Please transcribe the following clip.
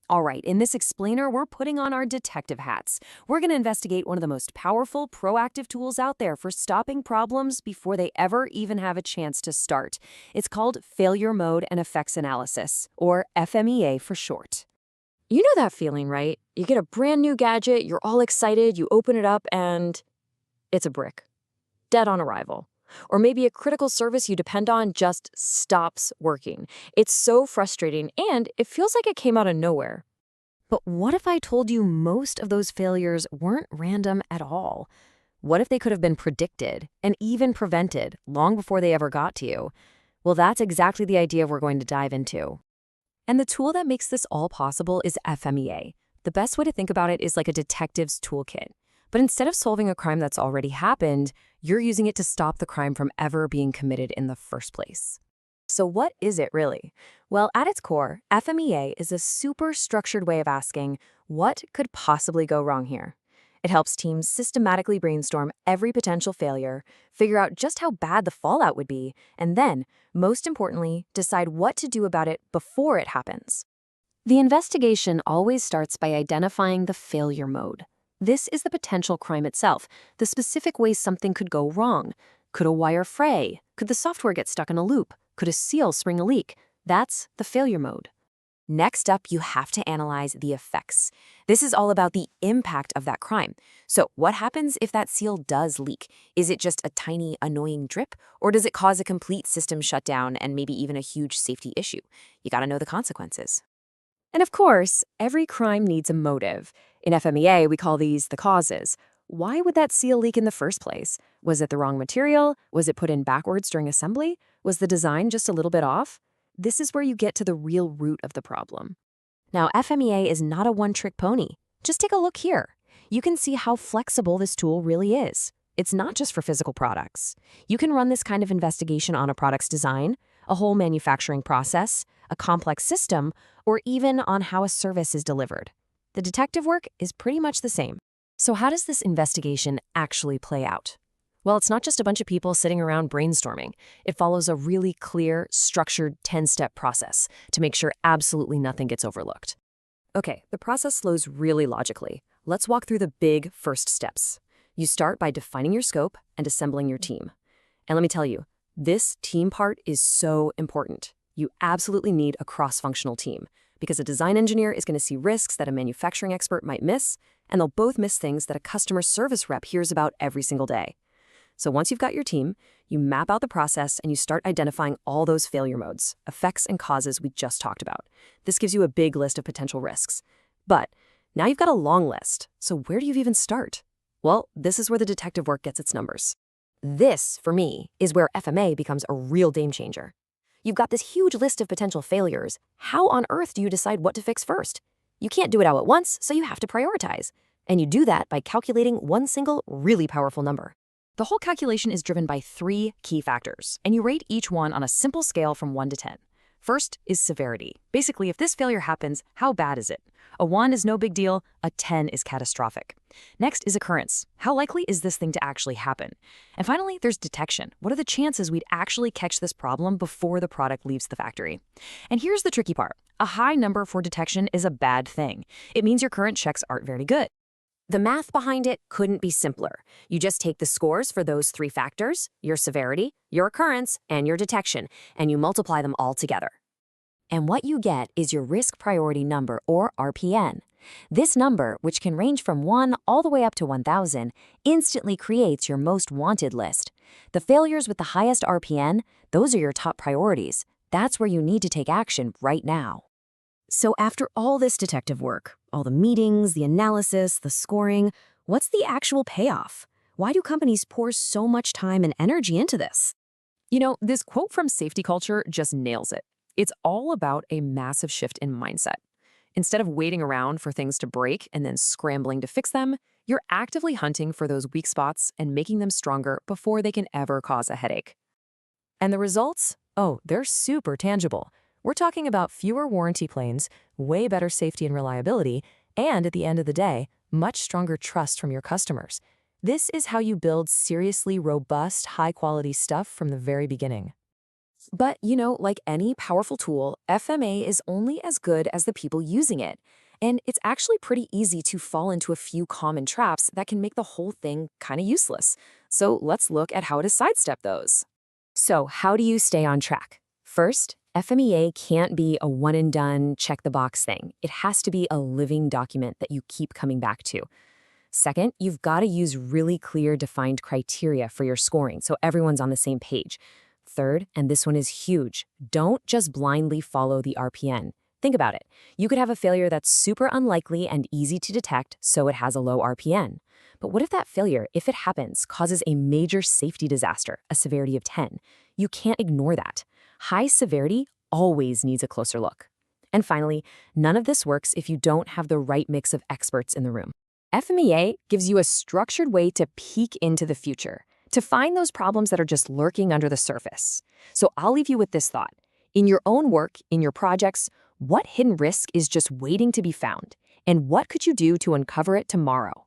All right, in this explainer, we're putting on our detective hats. We're going to investigate one of the most powerful, proactive tools out there for stopping problems before they ever even have a chance to start. It's called Failure Mode and Effects Analysis, or FMEA for short. You know that feeling, right? You get a brand new gadget, you're all excited, you open it up, and it's a brick. Dead on arrival. Or maybe a critical service you depend on just stops working. It's so frustrating, and it feels like it came out of nowhere. But what if I told you most of those failures weren't random at all? What if they could have been predicted and even prevented long before they ever got to you? Well, that's exactly the idea we're going to dive into. And the tool that makes this all possible is FMEA. The best way to think about it is like a detective's toolkit. But instead of solving a crime that's already happened, you're using it to stop the crime from ever being committed in the first place. So what is it really? Well, at its core, FMEA is a super structured way of asking, what could possibly go wrong here? It helps teams systematically brainstorm every potential failure, figure out just how bad the fallout would be, and then, most importantly, decide what to do about it before it happens. The investigation always starts by identifying the failure mode. This is the potential crime itself, the specific ways something could go wrong. Could a wire fray? Could the software get stuck in a loop? Could a seal spring a leak? That's the failure mode. Next up, you have to analyze the effects. This is all about the impact of that crime. So what happens if that seal does leak? Is it just a tiny, annoying drip? Or does it cause a complete system shutdown and maybe even a huge safety issue? You gotta know the consequences. And of course, every crime needs a motive. In FMEA, we call these the causes. Why would that seal leak in the first place? Was it the wrong material? Was it put in backwards during assembly? Was the design just a little bit off? This is where you get to the real root of the problem. Now, FMEA is not a one-trick pony. Just take a look here. You can see how flexible this tool really is. It's not just for physical products. You can run this kind of investigation on a product's design, a whole manufacturing process, a complex system, or even on how a service is delivered. The detective work is pretty much the same. So how does this investigation actually play out? Well, it's not just a bunch of people sitting around brainstorming. It follows a really clear, structured 10-step process to make sure absolutely nothing gets overlooked. Okay, the process flows really logically. Let's walk through the big first steps. You start by defining your scope and assembling your team. And let me tell you, this team part is so important. You absolutely need a cross-functional team because a design engineer is going to see risks that a manufacturing expert might miss, and they'll both miss things that a customer service rep hears about every single day. So once you've got your team, you map out the process and you start identifying all those failure modes, effects, and causes we just talked about. This gives you a big list of potential risks. But now you've got a long list, so where do you even start? Well, this is where the detective work gets its numbers. This, for me, is where FMA becomes a real game changer. You've got this huge list of potential failures. How on earth do you decide what to fix first? You can't do it all at once, so you have to prioritize. And you do that by calculating one single, really powerful number. The whole calculation is driven by 3 key factors, and you rate each one on a simple scale from 1 to 10. First is severity. Basically, if this failure happens, how bad is it? A 1 is no big deal, a 10 is catastrophic. Next is occurrence. How likely is this thing to actually happen? And finally, there's detection. What are the chances we'd actually catch this problem before the product leaves the factory? And here's the tricky part. A high number for detection is a bad thing. It means your current checks aren't very good. The math behind it couldn't be simpler. You just take the scores for those 3 factors, your severity, your occurrence, and your detection, and you multiply them all together. And what you get is your risk priority number, or RPN. This number, which can range from 1 all the way up to 1,000, instantly creates your most wanted list. The failures with the highest RPN, those are your top priorities. That's where you need to take action right now. So after all this detective work, all the meetings, the analysis, the scoring, what's the actual payoff? Why do companies pour so much time and energy into this? You know, this quote from Safety Culture just nails it. It's all about a massive shift in mindset. Instead of waiting around for things to break and then scrambling to fix them, you're actively hunting for those weak spots and making them stronger before they can ever cause a headache. And the results? Oh, they're super tangible. We're talking about fewer warranty claims, way better safety and reliability, and at the end of the day, much stronger trust from your customers. This is how you build seriously robust, high-quality stuff from the very beginning. But, like any powerful tool, FMA is only as good as the people using it. And it's actually pretty easy to fall into a few common traps that can make the whole thing kind of useless. So let's look at how to sidestep those. So, how do you stay on track? First, FMEA can't be a one and done, check the box thing. It has to be a living document that you keep coming back to. Second, you've got to use really clear, defined criteria for your scoring so everyone's on the same page. Third, and this one is huge, don't just blindly follow the RPN. Think about it. You could have a failure that's super unlikely and easy to detect, so it has a low RPN. But what if that failure, if it happens, causes a major safety disaster, a severity of 10? You can't ignore that. High severity always needs a closer look. And finally, none of this works if you don't have the right mix of experts in the room. FMEA gives you a structured way to peek into the future, to find those problems that are just lurking under the surface. So I'll leave you with this thought. In your own work, in your projects, what hidden risk is just waiting to be found? And what could you do to uncover it tomorrow?